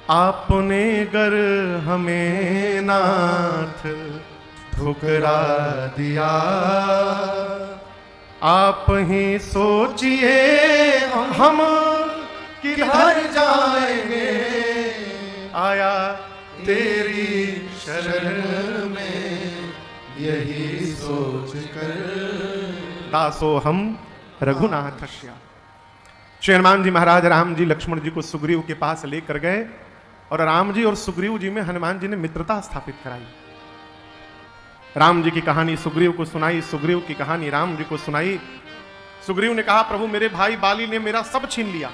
आपने गर हमें नाथ ठुकरा दिया, आप ही सोचिए हम किधर जाएंगे, आया तेरी शरण में यही सोच कर दासो हम रघुनाथस्य। श्री हनुमान जी महाराज राम जी लक्ष्मण जी को सुग्रीव के पास लेकर गए और राम जी और सुग्रीव जी में हनुमान जी ने मित्रता स्थापित कराई। राम जी की कहानी सुग्रीव को सुनाई, सुग्रीव की कहानी राम जी को सुनाई। सुग्रीव ने कहा, प्रभु मेरे भाई बाली ने मेरा सब छीन लिया,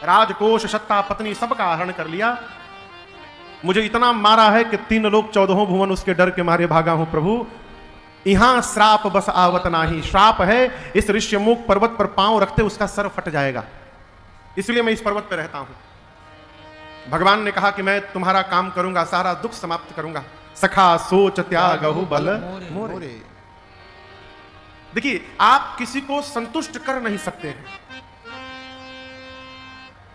राजकोष सत्ता पत्नी सबका हरण कर लिया, मुझे इतना मारा है कि 3 लोक 14 भुवन उसके डर के मारे भागा हूं। प्रभु यहां श्राप बस आवत नाही, श्राप है इस ऋष्यमुख पर्वत पर पांव रखते उसका सर फट जाएगा, इसलिए मैं इस पर्वत पर रहता हूं। भगवान ने कहा कि मैं तुम्हारा काम करूंगा, सारा दुख समाप्त करूंगा। सखा सोच त्यागहु बल मोरे। देखिए, आप किसी को संतुष्ट कर नहीं सकते हैं,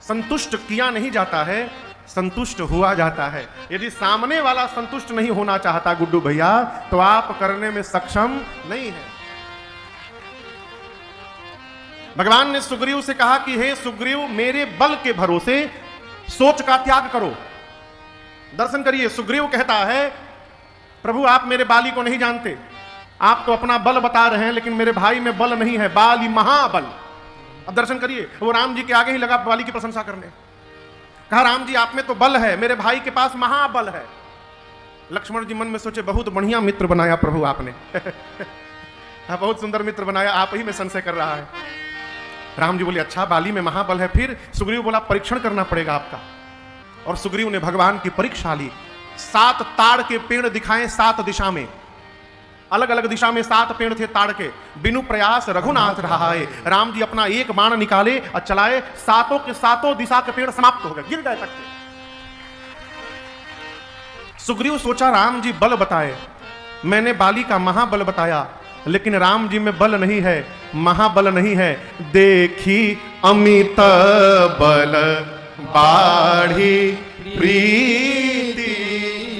संतुष्ट किया नहीं जाता है, संतुष्ट हुआ जाता है। यदि सामने वाला संतुष्ट नहीं होना चाहता गुड्डू भैया, तो आप करने में सक्षम नहीं है। भगवान ने सुग्रीव से कहा कि हे सुग्रीव, मेरे बल के भरोसे सोच का त्याग करो। दर्शन करिए, सुग्रीव कहता है, प्रभु आप मेरे बाली को नहीं जानते, आप तो अपना बल बता रहे हैं, लेकिन मेरे भाई में बल नहीं है, बाली महाबल। अब दर्शन करिए, वो राम जी के आगे ही लगा बाली की प्रशंसा करने। कहा, राम जी आप में तो बल है, मेरे भाई के पास महाबल है। लक्ष्मण जी मन में सोचे, बहुत बढ़िया मित्र बनाया प्रभु आपने हाँ, बहुत सुंदर मित्र बनाया, आप ही में संशय कर रहा है। राम जी बोले, अच्छा बाली में महाबल है। फिर सुग्रीव बोला, परीक्षण करना पड़ेगा आपका। और सुग्रीव ने भगवान की परीक्षा ली। 7 ताड़ के पेड़ दिखाए 7 दिशा में, अलग अलग दिशा में 7 पेड़ थे ताड़ के। बिनु प्रयास रघुनाथ रहाए। राम जी अपना एक बाण निकाले और चलाए, 7 के 7 दिशा के पेड़ समाप्त हो गए, गिर गए तक। सुग्रीव सोचा, राम जी बल बताए, मैंने बाली का महाबल बताया, लेकिन राम जी में बल नहीं है, महाबल नहीं है। देखी अमित बल बाढ़ी प्रीति।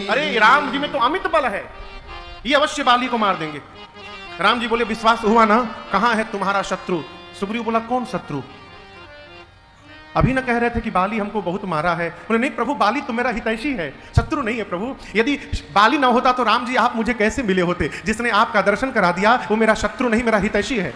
अरे राम जी में तो अमित बल है, ये अवश्य बाली को मार देंगे। राम जी बोले, विश्वास हुआ ना, कहां है तुम्हारा शत्रु? सुग्रीव बोला, कौन शत्रु? अभी ना कह रहे थे कि बाली हमको बहुत मारा है। बोले, नहीं प्रभु, बाली तो मेरा हितैषी है, शत्रु नहीं है प्रभु। यदि बाली ना होता तो राम जी आप मुझे कैसे मिले होते? जिसने आपका दर्शन करा दिया वो मेरा शत्रु नहीं, मेरा हितैषी है।